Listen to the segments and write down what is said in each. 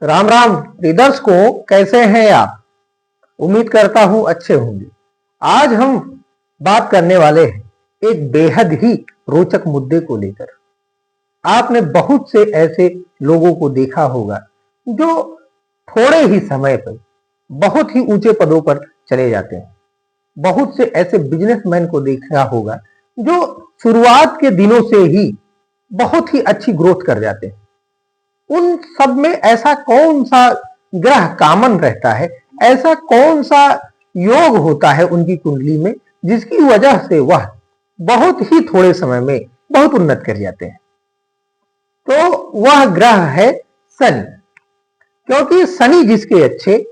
Ram Ram readers को, कैसे हैं आप। उम्मीद करता हूं अच्छे होंगे। आज हम बात करने वाले हैं एक बेहद ही रोचक मुद्दे को लेकर। आपने बहुत से ऐसे लोगों को देखा होगा जो थोड़े ही समय पर बहुत ही ऊंचे पदों पर चले जाते हैं। बहुत से ऐसे बिजनेसमैन को देखा होगा जो शुरुआत के दिनों से ही बहुत ही अच्छी ग्रोथ कर जाते हैं। उन सब में ऐसा कौन सा ग्रह कॉमन रहता है, ऐसा कौन सा योग होता है उनकी कुंडली में, जिसकी वजह से वह बहुत ही थोड़े समय में बहुत उन्नत कर जाते हैं। तो वह ग्रह है शनि। क्योंकि शनि जिसके अच्छे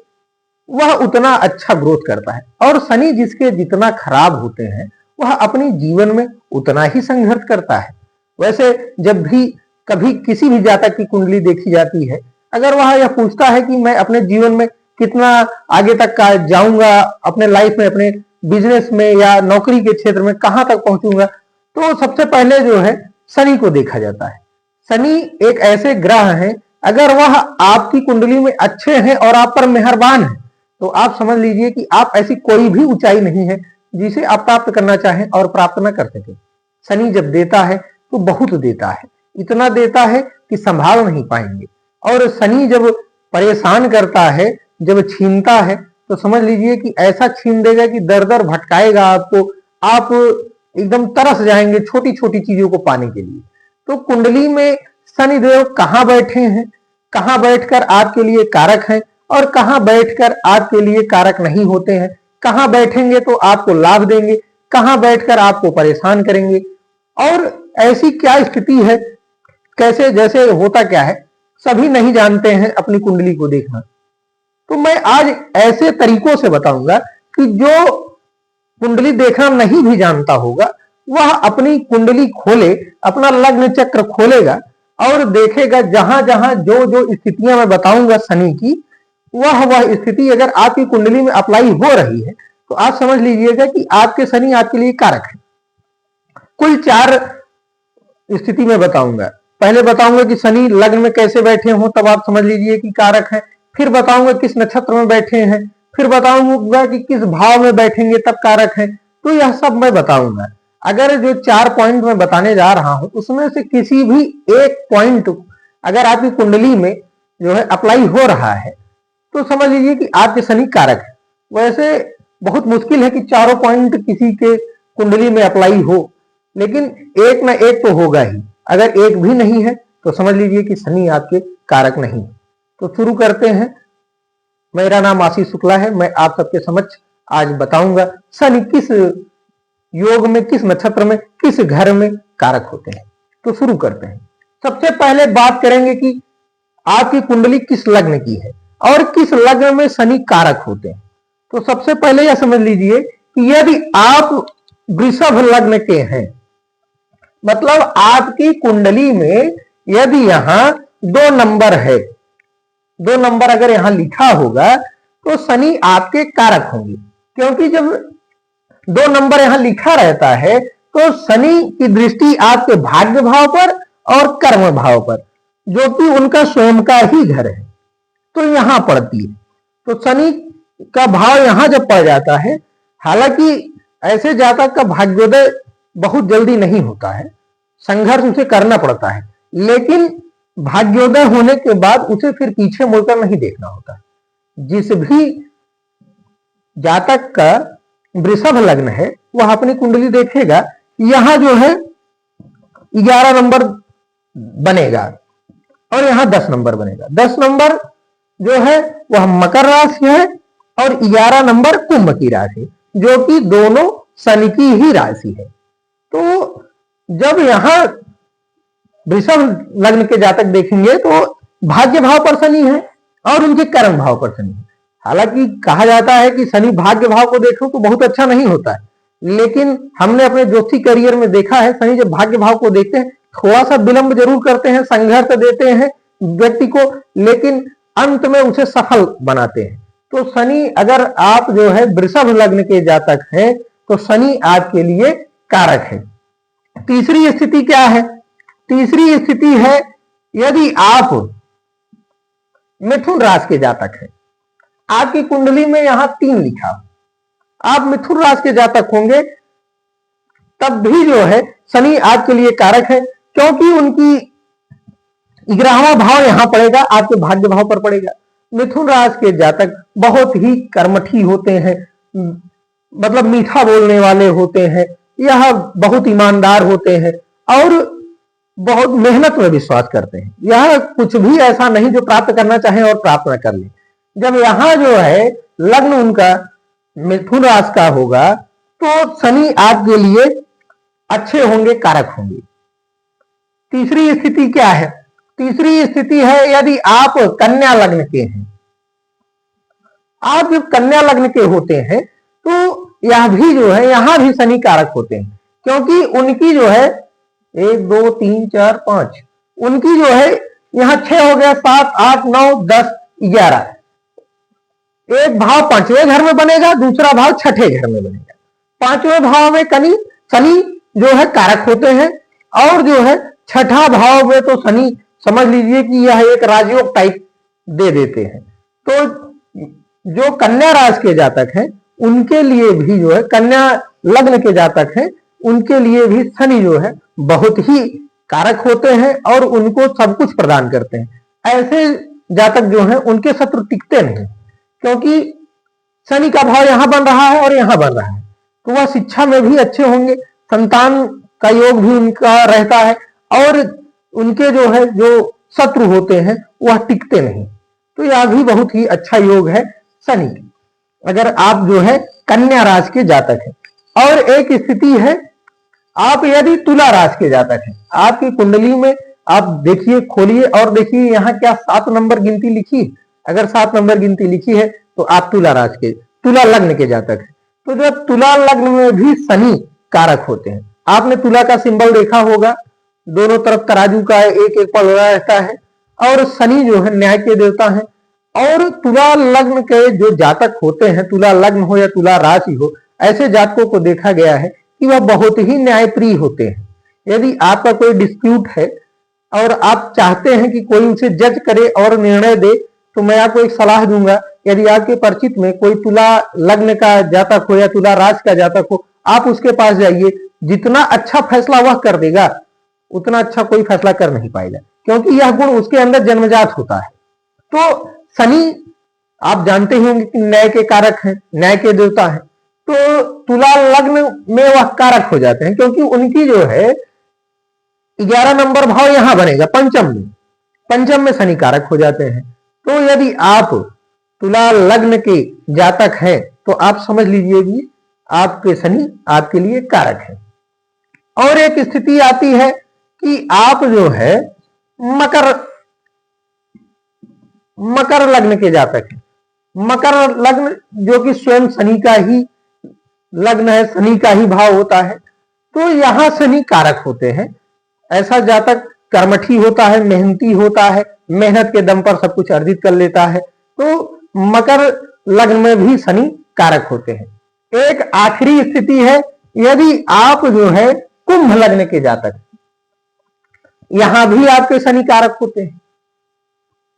वह उतना अच्छा ग्रोथ करता है, और शनि जिसके जितना खराब होते हैं वह अपने जीवन में उतना ही संघर्ष करता है। वैसे जब भी कभी किसी भी जातक की कुंडली देखी जाती है, अगर वह यह पूछता है कि मैं अपने जीवन में कितना आगे तक का जाऊंगा, अपने लाइफ में, अपने बिजनेस में या नौकरी के क्षेत्र में कहां तक पहुंचूंगा, तो सबसे पहले जो है शनि को देखा जाता है। शनि एक ऐसे ग्रह हैं, अगर वह आपकी कुंडली में अच्छे हैं और आप पर मेहरबान है, तो आप समझ लीजिए कि आप ऐसी कोई भी ऊंचाई नहीं है जिसे आप प्राप्त करना चाहें और प्राप्त न कर सके। शनि जब देता है तो बहुत देता है, इतना देता है कि संभाल नहीं पाएंगे। और शनि जब परेशान करता है, जब छीनता है, तो समझ लीजिए कि ऐसा छीन देगा कि दर दर भटकाएगा आपको। आप एकदम तरस जाएंगे छोटी छोटी चीजों को पाने के लिए। तो कुंडली में शनिदेव कहां बैठे हैं, कहां बैठकर आपके लिए कारक हैं और कहां बैठकर आपके लिए कारक नहीं होते हैं, कहां बैठेंगे तो आपको लाभ देंगे, कहां बैठकर आपको परेशान करेंगे, और ऐसी क्या स्थिति है, कैसे जैसे होता क्या है, सभी नहीं जानते हैं अपनी कुंडली को देखना। तो मैं आज ऐसे तरीकों से बताऊंगा कि जो कुंडली देखना नहीं भी जानता होगा वह अपनी कुंडली खोले, अपना लग्न चक्र खोलेगा और देखेगा जहां जहां जो जो स्थितियां मैं बताऊंगा शनि की, वह स्थिति अगर आपकी कुंडली में अप्लाई हो रही है तो आप समझ लीजिएगा कि आपके शनि आपके लिए कारक है। कुल 4 स्थिति में बताऊंगा। पहले बताऊंगा कि शनि लग्न में कैसे बैठे हो, तब आप समझ लीजिए कि कारक है। फिर बताऊंगा किस नक्षत्र में बैठे हैं, फिर बताऊंगा कि किस भाव में बैठेंगे तब कारक है। तो यह सब मैं बताऊंगा। अगर जो 4 पॉइंट मैं बताने जा रहा हूं उसमें से किसी भी एक पॉइंट अगर आपकी कुंडली में जो है अप्लाई हो रहा है तो समझ लीजिए कि आपके शनि कारक है। वैसे बहुत मुश्किल है कि चारों पॉइंट किसी के कुंडली में अप्लाई हो, लेकिन एक ना एक तो होगा ही। अगर एक भी नहीं है तो समझ लीजिए कि शनि आपके कारक नहीं है। तो शुरू करते हैं। मेरा नाम आशीष शुक्ला है। मैं आप सबके समक्ष आज बताऊंगा शनि किस योग में, किस नक्षत्र में, किस घर में कारक होते हैं। तो शुरू करते हैं। सबसे पहले बात करेंगे कि आपकी कुंडली किस लग्न की है और किस लग्न में शनि कारक होते हैं। तो सबसे पहले यह समझ लीजिए कि यदि आप वृषभ लग्न के हैं, मतलब आपकी कुंडली में यदि यहां 2 नंबर है, 2 नंबर अगर यहां लिखा होगा तो शनि आपके कारक होंगे। क्योंकि जब 2 नंबर यहां लिखा रहता है तो शनि की दृष्टि आपके भाग्य भाव पर और कर्म भाव पर, जो कि उनका स्वयं का ही घर है, तो यहां पड़ती है। तो शनि का भाव यहां जब पड़ जाता है, हालांकि ऐसे जातक का भाग्योदय बहुत जल्दी नहीं होता है, संघर्ष उसे करना पड़ता है, लेकिन भाग्योदय होने के बाद उसे फिर पीछे मुड़कर नहीं देखना होता। जिस भी जातक का वृषभ लग्न है वह अपनी कुंडली देखेगा, यहां जो है 11 नंबर बनेगा और यहां 10 नंबर बनेगा। 10 नंबर जो है वह मकर राशि है और 11 नंबर कुंभ की राशि, जो कि दोनों शनि की ही राशि है। तो जब यहां वृषभ लग्न के जातक देखेंगे तो भाग्य भाव पर शनि है और उनके कर्म भाव पर शनि है। हालांकि कहा जाता है कि शनि भाग्य भाव को देखो तो बहुत अच्छा नहीं होता है, लेकिन हमने अपने ज्योतिष करियर में देखा है शनि जब भाग्य भाव को देखते हैं थोड़ा सा विलंब जरूर करते हैं, संघर्ष देते हैं व्यक्ति को, लेकिन अंत में उसे सफल बनाते हैं। तो शनि अगर आप जो है वृषभ लग्न के जातक हैं तो शनि आपके लिए कारक है। तीसरी स्थिति क्या है? तीसरी स्थिति है यदि आप मिथुन राशि के जातक है, आपकी कुंडली में यहां 3 लिखा, आप मिथुन राशि के जातक होंगे, तब भी जो है शनि आपके लिए कारक है, क्योंकि उनकी 11वां भाव यहां पड़ेगा, आपके भाग्य भाव पर पड़ेगा। मिथुन राशि के जातक बहुत ही कर्मठी होते हैं, मतलब मीठा बोलने वाले होते हैं, यह बहुत ईमानदार होते हैं और बहुत मेहनत में विश्वास करते हैं। यह कुछ भी ऐसा नहीं जो प्राप्त करना चाहे और प्राप्त न कर ले। जब यहां जो है लग्न उनका मिथुन राशि का होगा, तो शनि आपके लिए अच्छे होंगे, कारक होंगे। तीसरी स्थिति क्या है? तीसरी स्थिति है यदि आप कन्या लग्न के हैं। आप जब कन्या लग्न के होते हैं तो यह भी जो है यहां भी शनि कारक होते हैं, क्योंकि उनकी जो है 1 2 3 4 5 उनकी जो है यहां 6 हो गया, 7 8 9 10 11, एक भाव 5वें घर में बनेगा, दूसरा भाव 6ठे घर में बनेगा। 5वें भाव में शनि जो है कारक होते हैं, और जो है 6ठा भाव में तो शनि समझ लीजिए कि यह एक राजयोग टाइप दे देते हैं। तो जो कन्या राशि के जातक हैं उनके लिए भी जो है, कन्या लग्न के जातक हैं उनके लिए भी शनि जो है बहुत ही कारक होते हैं और उनको सब कुछ प्रदान करते हैं। ऐसे जातक जो हैं उनके शत्रु टिकते नहीं, क्योंकि शनि का भाव यहां बन रहा है और यहां बन रहा है, तो वह शिक्षा में भी अच्छे होंगे, संतान का योग भी उनका रहता है, और उनके जो है जो शत्रु होते हैं वह टिकते नहीं। तो यह भी बहुत ही अच्छा योग है शनि, अगर आप जो है कन्या राशि के जातक हैं। और एक स्थिति है, आप यदि तुला राशि के जातक हैं, आपकी कुंडली में आप देखिए, खोलिए और देखिए यहाँ क्या 7 नंबर गिनती लिखी है। अगर 7 नंबर गिनती लिखी है तो आप तुला राशि के, तुला लग्न के जातक हैं। तो जब तुला लग्न में भी शनि कारक होते हैं, आपने तुला का सिंबल देखा होगा, दोनों तरफ तराजू का एक एक पलड़ा रहता है, और शनि जो है न्याय के देवता है। और तुला लग्न के जो जातक होते हैं, तुला लग्न हो या तुला राशि हो, ऐसे जातकों को देखा गया है कि वह बहुत ही न्यायप्रिय होते हैं। यदि आपका कोई डिस्प्यूट है और आप चाहते हैं कि कोई उसे जज करे और निर्णय दे, तो मैं आपको एक सलाह दूंगा, यदि आपके परिचित में कोई तुला लग्न का जातक हो या तुला राशि का जातक हो, आप उसके पास जाइए, जितना अच्छा फैसला वह कर देगा उतना अच्छा कोई फैसला कर नहीं पाएगा, क्योंकि यह गुण उसके अंदर जन्मजात होता है। तो शनि आप जानते ही होंगे कि न्याय के कारक हैं, न्याय के देवता हैं, तो तुला लग्न में वह कारक हो जाते हैं, क्योंकि उनकी जो है 11 नंबर भाव यहां बनेगा पंचम में शनि कारक हो जाते हैं। तो यदि आप तुला लग्न के जातक हैं तो आप समझ लीजिए कि आपके शनि आपके लिए कारक है। और एक स्थिति आती है कि आप जो है मकर लग्न के जातक हैं। मकर लग्न जो कि स्वयं शनि का ही लग्न है, शनि का ही भाव होता है, तो यहां शनि कारक होते हैं। ऐसा जातक कर्मठी होता है, मेहनती होता है, मेहनत के दम पर सब कुछ अर्जित कर लेता है। तो मकर लग्न में भी शनि कारक होते हैं। एक आखिरी स्थिति है, यदि आप जो है कुंभ लग्न के जातक, यहां भी आपके शनि कारक होते हैं।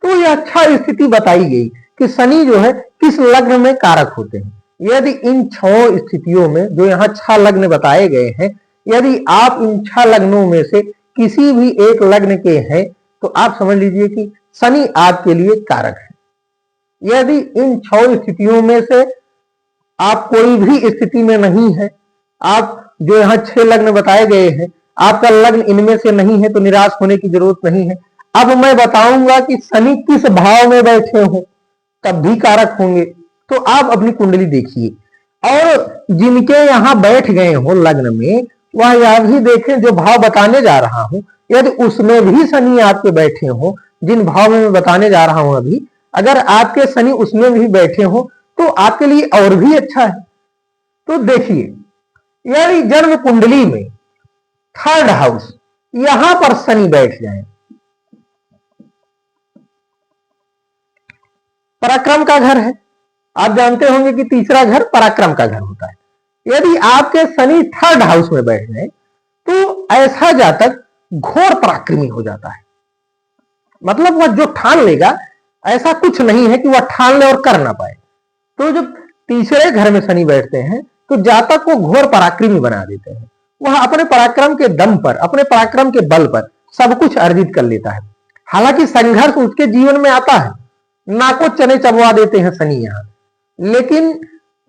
तो यह अच्छा स्थिति बताई गई कि शनि जो है किस लग्न में कारक होते हैं। यदि इन 6 स्थितियों में जो यहाँ 6 लग्न बताए गए हैं, यदि आप इन 6 लग्नों में से किसी भी एक लग्न के हैं, तो आप समझ लीजिए कि शनि आपके लिए कारक है। यदि इन 6 स्थितियों में से आप कोई भी स्थिति में नहीं है, आप जो यहाँ 6 लग्न बताए गए हैं, आपका लग्न इनमें से नहीं है, तो निराश होने की जरूरत नहीं है। अब मैं बताऊंगा कि शनि किस भाव में बैठे हो तब भी कारक होंगे। तो आप अपनी कुंडली देखिए, और जिनके यहां बैठ गए हो लग्न में, वह यह भी देखें जो भाव बताने जा रहा हूं, यदि उसमें भी शनि आपके बैठे हो, जिन भाव में मैं बताने जा रहा हूं अभी, अगर आपके शनि उसमें भी बैठे हो तो आपके लिए और भी अच्छा है। तो देखिए, यदि जन्म कुंडली में 3rd हाउस यहां पर शनि बैठ जाए, पराक्रम का घर है, आप जानते होंगे कि तीसरा घर पराक्रम का घर होता है। यदि आपके शनि 3rd हाउस में बैठ जाए तो ऐसा जातक घोर पराक्रमी हो जाता है। मतलब वह जो ठान लेगा ऐसा कुछ नहीं है कि वह ठान ले और कर ना पाए। तो जब तीसरे घर में शनि बैठते हैं तो जातक को घोर पराक्रमी बना देते हैं। वह अपने पराक्रम के दम पर, अपने पराक्रम के बल पर सब कुछ अर्जित कर लेता है। हालांकि संघर्ष उसके जीवन में आता है, नाको चने चबवा देते हैं शनि यहाँ, लेकिन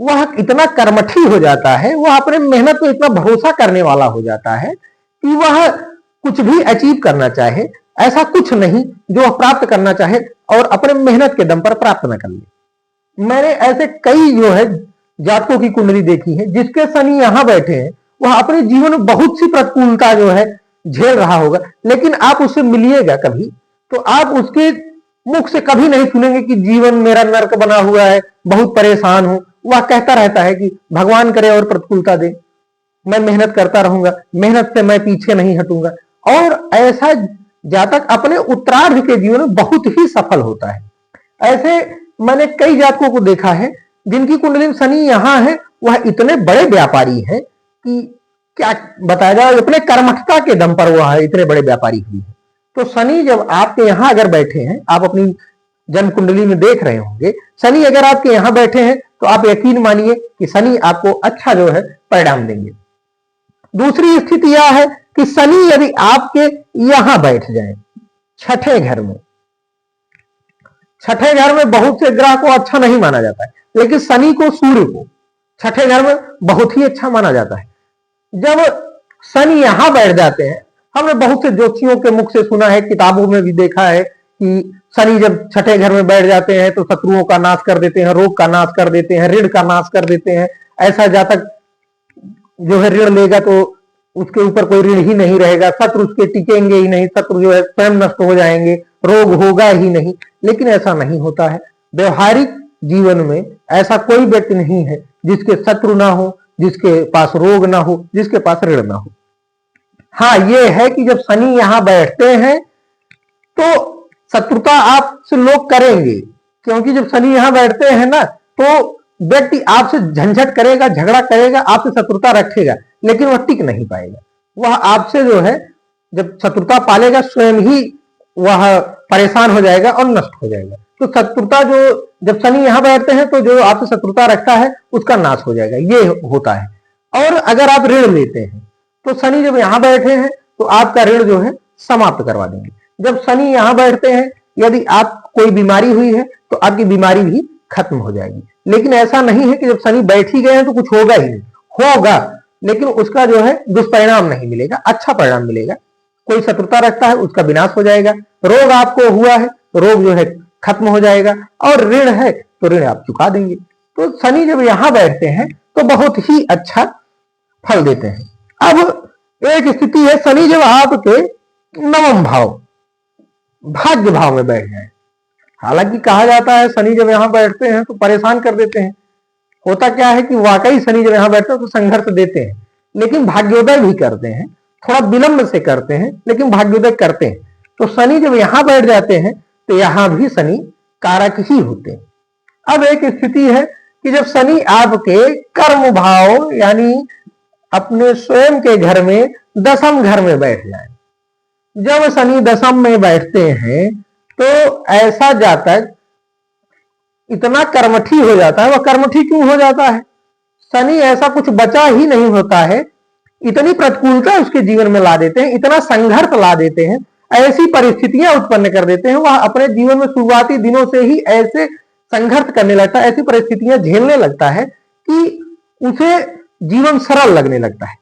वह इतना कर्मठी हो जाता है, वह अपने मेहनत पे इतना भरोसा करने वाला हो जाता है कि वह कुछ भी अचीव करना चाहे, ऐसा कुछ नहीं जो वह प्राप्त करना चाहे और अपने मेहनत के दम पर प्राप्त न कर ले। मैंने ऐसे कई जो है जातकों की कुंडली देखी है जिसके शनि यहां बैठे हैं, वह अपने जीवन में बहुत सी प्रतिकूलता जो है झेल रहा होगा, लेकिन आप उससे मिलिएगा कभी तो आप उसके मुख से कभी नहीं सुनेंगे कि जीवन मेरा नर्क बना हुआ है, बहुत परेशान हूं। वह कहता रहता है कि भगवान करे और प्रतिकूलता दे, मैं मेहनत करता रहूंगा, मेहनत से मैं पीछे नहीं हटूंगा। और ऐसा जातक अपने उत्तरार्ध के जीवन में बहुत ही सफल होता है। ऐसे मैंने कई जातकों को देखा है जिनकी कुंडली में शनि यहां है, वह इतने बड़े व्यापारी हैं कि क्या बताया जाए, अपने कर्मठता के दम पर वह इतने बड़े व्यापारी हुए हैं। तो शनि जब आपके यहां अगर बैठे हैं, आप अपनी जन्म कुंडली में देख रहे होंगे, शनि अगर आपके यहां बैठे हैं तो आप यकीन मानिए कि शनि आपको अच्छा जो है परिणाम देंगे। दूसरी स्थिति यह है कि शनि यदि आपके यहां बैठ जाए छठे घर में, छठे घर में बहुत से ग्रह को अच्छा नहीं माना जाता है, लेकिन शनि को, सूर्य को छठे घर में बहुत ही अच्छा माना जाता है। जब शनि यहां बैठ जाते हैं, हमने बहुत से ज्योतिषियों के मुख से सुना है, किताबों में भी देखा है कि शनि जब छठे घर में बैठ जाते हैं तो शत्रुओं का नाश कर देते हैं, रोग का नाश कर देते हैं, ऋण का नाश कर देते हैं। ऐसा जातक जो है ऋण लेगा तो उसके ऊपर कोई ऋण ही नहीं रहेगा, शत्रु उसके टिकेंगे ही नहीं, शत्रु जो है स्वयं नष्ट हो जाएंगे, रोग होगा ही नहीं। लेकिन ऐसा नहीं होता है। व्यवहारिक जीवन में ऐसा कोई व्यक्ति नहीं है जिसके शत्रु ना हो, जिसके पास रोग ना हो, जिसके पास ऋण ना हो। हाँ, ये है कि जब शनि यहां बैठते हैं तो शत्रुता आपसे लोग करेंगे, क्योंकि जब शनि यहां बैठते हैं ना तो व्यक्ति आपसे झंझट करेगा, झगड़ा करेगा, आपसे शत्रुता रखेगा, लेकिन वह टिक नहीं पाएगा। वह आपसे जो है जब शत्रुता पालेगा स्वयं ही वह परेशान हो जाएगा और नष्ट हो जाएगा। तो शत्रुता जो जब शनि यहां बैठते हैं तो जो आपसे शत्रुता रखता है उसका नाश हो जाएगा, ये होता है। और अगर आप ऋण लेते हैं तो शनि जब यहां बैठे हैं तो आपका ऋण जो है समाप्त करवा देंगे। जब शनि यहां बैठते हैं, यदि आप कोई बीमारी हुई है तो आपकी बीमारी भी खत्म हो जाएगी। लेकिन ऐसा नहीं है कि जब शनि बैठ ही गए हैं तो कुछ होगा ही नहीं, होगा, लेकिन उसका जो है दुष्परिणाम नहीं मिलेगा, अच्छा परिणाम मिलेगा। कोई शत्रुता रखता है उसका विनाश हो जाएगा, रोग आपको हुआ है रोग जो है खत्म हो जाएगा, और ऋण है तो ऋण आप चुका देंगे। तो शनि जब यहां बैठते हैं तो बहुत ही अच्छा फल देते हैं। अब एक स्थिति है, शनि जब आपके नवम भाव, भाग्य भाव में बैठ जाए। हालांकि कहा जाता है शनि जब यहां बैठते हैं तो परेशान कर देते हैं। होता क्या है कि वाकई शनि जब यहां बैठते हैं तो संघर्ष देते हैं, लेकिन भाग्योदय भी करते हैं, थोड़ा विलंब से करते हैं, लेकिन भाग्योदय करते हैं। तो शनि जब यहां बैठ जाते हैं तो यहां भी शनि कारक ही होते हैं। अब एक स्थिति है कि जब शनि आपके कर्म भाव यानी अपने स्वयं के घर में दसम घर में बैठ जाए। जब शनि दसम में बैठते हैं तो ऐसा जातक इतना कर्मठी हो जाता है। वह कर्मठी क्यों हो जाता है? शनि ऐसा कुछ बचा ही नहीं होता है, इतनी प्रतिकूलता उसके जीवन में ला देते हैं, इतना संघर्ष ला देते हैं, ऐसी परिस्थितियां उत्पन्न कर देते हैं। वह अपने जीवन में शुरुआती दिनों से ही ऐसे संघर्ष करने लगता है, ऐसी परिस्थितियां झेलने लगता है कि उसे जीवन सरल लगने लगता है।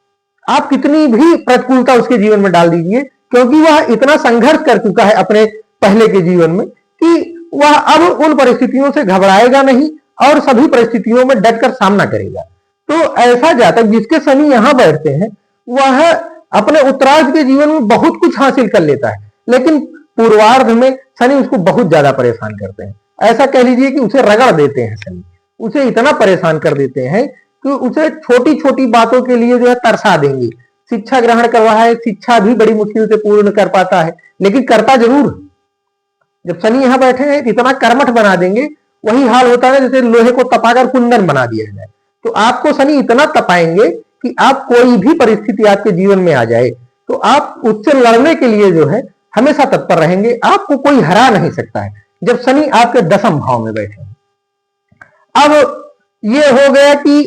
आप कितनी भी प्रतिकूलता उसके जीवन में डाल दीजिए, क्योंकि वह इतना संघर्ष कर चुका है अपने पहले के जीवन में कि वह अब उन परिस्थितियों से घबराएगा नहीं और सभी परिस्थितियों में डटकर सामना करेगा। तो ऐसा जातक जिसके शनि यहां बैठते हैं वह अपने उत्तरार्ध के जीवन में बहुत कुछ हासिल कर लेता है, लेकिन पूर्वार्ध में शनि उसको बहुत ज्यादा परेशान करते हैं। ऐसा कह लीजिए कि उसे रगड़ देते हैं शनि, उसे इतना परेशान कर देते हैं कि उसे छोटी छोटी बातों के लिए जो है तरसा देंगे। शिक्षा ग्रहण कर रहा है, शिक्षा भी बड़ी मुश्किल से पूर्ण कर पाता है, लेकिन करता जरूर। जब शनि यहां बैठे हैं इतना कर्मठ बना देंगे, वही हाल होता है जैसे लोहे को तपाकर कुंदन बना दिया जाए। तो आपको शनि इतना तपाएंगे कि आप कोई भी परिस्थिति आपके जीवन में आ जाए तो आप उससे लड़ने के लिए जो है हमेशा तत्पर रहेंगे, आपको कोई हरा नहीं सकता है। जब शनि आपके दशम भाव में बैठे। अब ये हो गया कि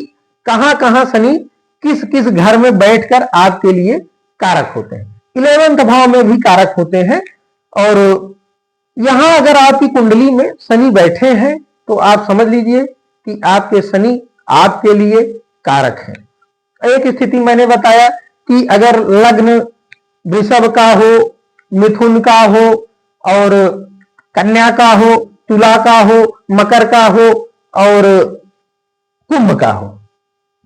कहां कहां शनि किस किस घर में बैठकर आपके लिए कारक होते हैं। 11वें भाव में भी कारक होते हैं, और यहां अगर आपकी कुंडली में शनि बैठे हैं तो आप समझ लीजिए कि आपके शनि आपके लिए कारक हैं। एक स्थिति मैंने बताया कि अगर लग्न वृषभ का हो, मिथुन का हो, और कन्या का हो, तुला का हो, मकर का हो और कुंभ का हो,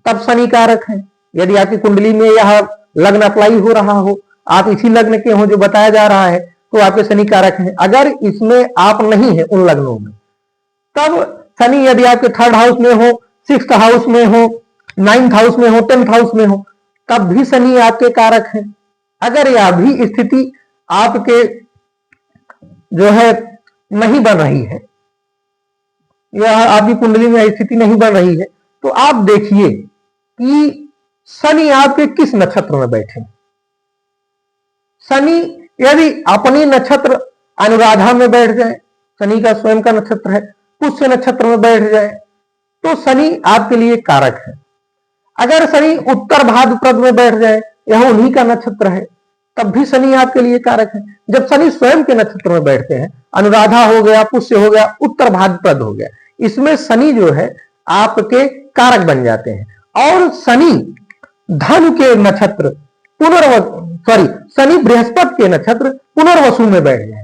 तब शनि कारक है। यदि आपकी कुंडली में यह लग्न अप्लाई हो रहा हो, आप इसी लग्न के हो जो बताया जा रहा है, तो आपके शनि कारक हैं। अगर इसमें आप नहीं है उन लग्नों में, तब शनि यदि आपके 3rd हाउस में हो, 6th हाउस में हो, 9th हाउस में हो, 10th हाउस में हो, तब भी शनि आपके कारक हैं। अगर यह भी स्थिति आपके जो है नहीं बन रही है, यह आपकी कुंडली में स्थिति नहीं बन रही है, तो आप देखिए कि शनि आपके किस नक्षत्र में बैठे। शनि यदि अपनी नक्षत्र अनुराधा में बैठ जाए, शनि का स्वयं का नक्षत्र है, पुष्य नक्षत्र में बैठ जाए, तो शनि आपके लिए कारक है। अगर शनि उत्तर भाद्रपद में बैठ जाए, यह उन्हीं का नक्षत्र है, तब भी शनि आपके लिए कारक है। जब शनि स्वयं के नक्षत्र में बैठते हैं, अनुराधा हो गया, पुष्य हो गया, उत्तर भाद्रपद हो गया, इसमें शनि जो है आपके कारक बन जाते हैं। और शनि धनु के नक्षत्र शनि बृहस्पति के नक्षत्र पुनर्वसु में बैठ जाए,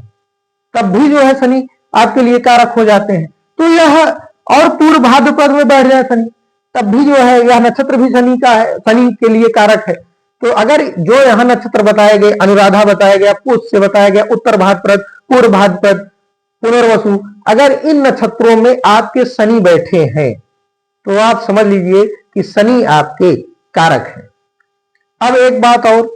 तब भी जो है शनि आपके लिए कारक हो जाते हैं। तो यह और पूर्व भाद्रपद में बैठ जाए शनि, तब भी जो है यह नक्षत्र भी शनि का है, शनि के लिए कारक है। तो अगर जो यहां नक्षत्र बताए गए, अनुराधा बताया गया, पुष्य बताया गया, उत्तर भाद्रपद, पूर्व भाद्रपद, पुनर्वसु, अगर इन नक्षत्रों में आपके शनि बैठे हैं तो आप समझ लीजिए कि शनि आपके कारक है। अब एक बात और,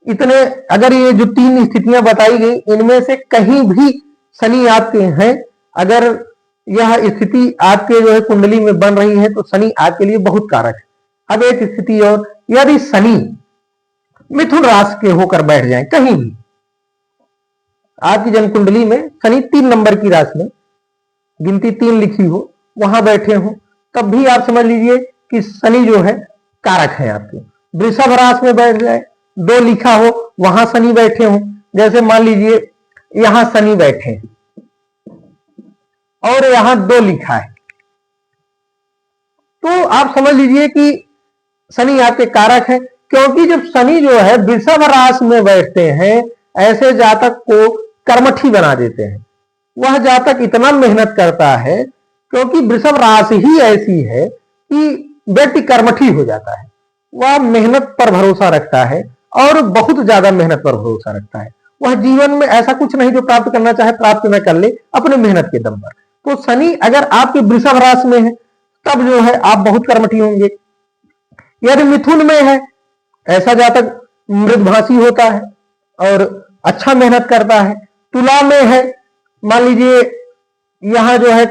इतने अगर ये जो 3 स्थितियां बताई गई, इनमें से कहीं भी शनि आपके हैं, अगर यह स्थिति आपके जो है कुंडली में बन रही है, तो शनि आपके लिए बहुत कारक है। अब एक स्थिति और, यदि शनि मिथुन राशि के होकर बैठ जाए कहीं भी, आपकी जन्म कुंडली में शनि 3 नंबर की राशि में, गिनती 3 लिखी हो, वहां बैठे हो, तब भी आप समझ लीजिए कि शनि जो है कारक है आपके। वृषभ राशि में बैठ जाए, 2 लिखा हो, वहां शनि बैठे हो, जैसे मान लीजिए यहां शनि बैठे हैं और यहां 2 लिखा है, तो आप समझ लीजिए कि शनि आपके कारक है। क्योंकि जब शनि जो है वृषभ राशि में बैठते हैं, ऐसे जातक को कर्मठी बना देते हैं। वह जातक इतना मेहनत करता है, क्योंकि वृषभ राशि ही ऐसी है कि व्यक्ति कर्मठी हो जाता है। वह मेहनत पर भरोसा रखता है और बहुत ज्यादा मेहनत पर भरोसा रखता है। वह जीवन में ऐसा कुछ नहीं जो प्राप्त करना चाहे प्राप्त न कर ले अपने मेहनत के दम पर। तो शनि अगर आपके वृषभ राशि में है, तब जो है आप बहुत कर्मठी होंगे। यदि मिथुन में है, ऐसा जातक मृदभाषी होता है और अच्छा मेहनत करता है। तुला में है, मान लीजिए यहां जो है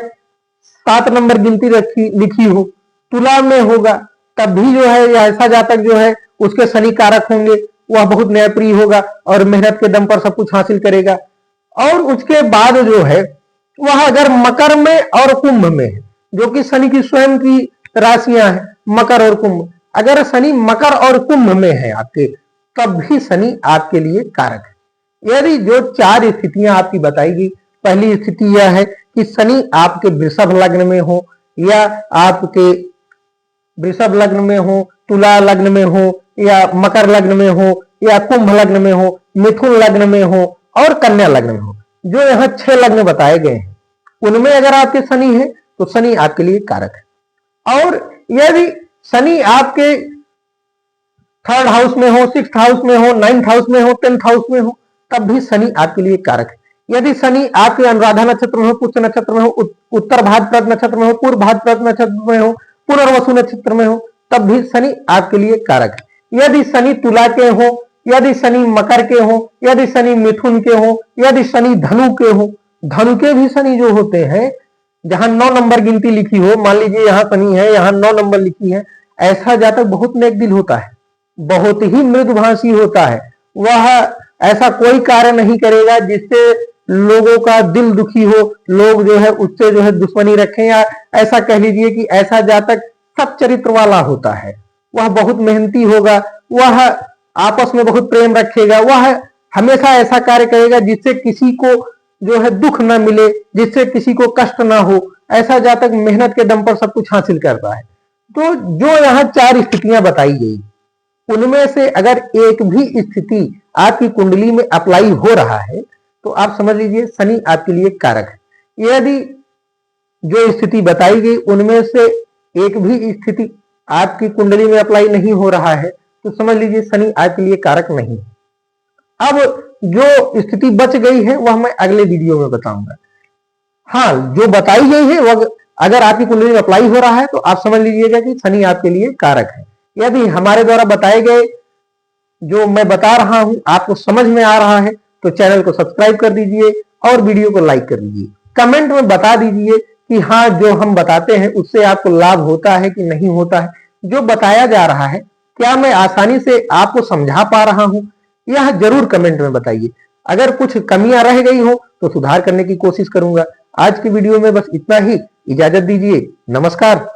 7 नंबर गिनती लिखी हो, तुला में होगा, तब भी जो है ऐसा जातक जो है उसके शनि कारक होंगे। वह बहुत न्यायप्रिय होगा और मेहनत के दम पर सब कुछ हासिल करेगा। और उसके बाद जो है वह अगर मकर में और कुंभ में है, जो कि शनि की स्वयं की राशियां हैं, मकर और कुंभ, अगर शनि मकर और कुंभ में है आपके, तब भी शनि आपके लिए कारक है। यदि जो 4 स्थितियां आपकी बताई गई, पहली स्थिति यह है कि शनि आपके वृषभ लग्न में हो, या आपके वृषभ लग्न में हो, तुला लग्न में हो, या मकर लग्न में हो, या कुंभ लग्न में हो, मिथुन लग्न में हो और कन्या लग्न में हो। जो यहाँ 6 लग्न बताए गए हैं, उनमें अगर आपके शनि है तो शनि आपके लिए कारक है। और यदि शनि आपके 3rd हाउस में हो, 6th हाउस में हो, 9th हाउस में हो, 10th हाउस में हो, तब भी शनि आपके लिए कारक है। यदि शनि आपके अनुराधा नक्षत्र में हो, पुष्य नक्षत्र में हो, उत्तर भाद्रपद नक्षत्र में हो, पूर्व भाद्रपद नक्षत्र में हो, पुनर्वसु नक्षत्र में हो, तब भी शनि आपके लिए कारक है। यदि शनि तुला के हो, यदि शनि मकर के हो, यदि शनि मिथुन के हो, यदि शनि धनु के हो, धनु के भी शनि जो होते हैं, जहां 9 नंबर गिनती लिखी हो, मान लीजिए यहां शनि है, यहां 9 नंबर लिखी है, ऐसा जातक बहुत नेक दिल होता है, बहुत ही मृदुभाषी होता है। वह ऐसा कोई कार्य नहीं करेगा जिससे लोगों का दिल दुखी हो, लोग जो है उससे जो है दुश्मनी रखें, या ऐसा कह लीजिए कि ऐसा जातक सत चरित्र वाला होता है, वह बहुत मेहनती होगा, वह आपस में बहुत प्रेम रखेगा, वह हमेशा ऐसा कार्य करेगा जिससे किसी को जो है दुख ना मिले, जिससे किसी को कष्ट ना हो, ऐसा जातक मेहनत के दम पर सब कुछ हासिल करता है। तो जो यहाँ 4 स्थितियां बताई गई, उनमें से अगर एक भी स्थिति आपकी कुंडली में अप्लाई हो रहा है तो आप समझ लीजिए शनि आपके लिए कारक है। यदि जो स्थिति बताई गई उनमें से एक भी स्थिति आपकी कुंडली में अप्लाई नहीं हो रहा है तो समझ लीजिए शनि आपके लिए कारक नहीं है। अब जो स्थिति बच गई है वह मैं अगले वीडियो में बताऊंगा। हाँ, जो बताई गई है वह अगर आपकी कुंडली में अप्लाई हो रहा है तो आप समझ लीजिएगा कि शनि आपके लिए कारक है। यदि हमारे द्वारा बताए गए जो मैं बता रहा हूं आपको समझ में आ रहा है तो चैनल को सब्सक्राइब कर दीजिए और वीडियो को लाइक कर दीजिए। कमेंट में बता दीजिए कि हाँ, जो हम बताते हैं उससे आपको लाभ होता है कि नहीं होता है, जो बताया जा रहा है क्या मैं आसानी से आपको समझा पा रहा हूं, यह जरूर कमेंट में बताइए। अगर कुछ कमियां रह गई हो तो सुधार करने की कोशिश करूंगा। आज की वीडियो में बस इतना ही, इजाजत दीजिए, नमस्कार।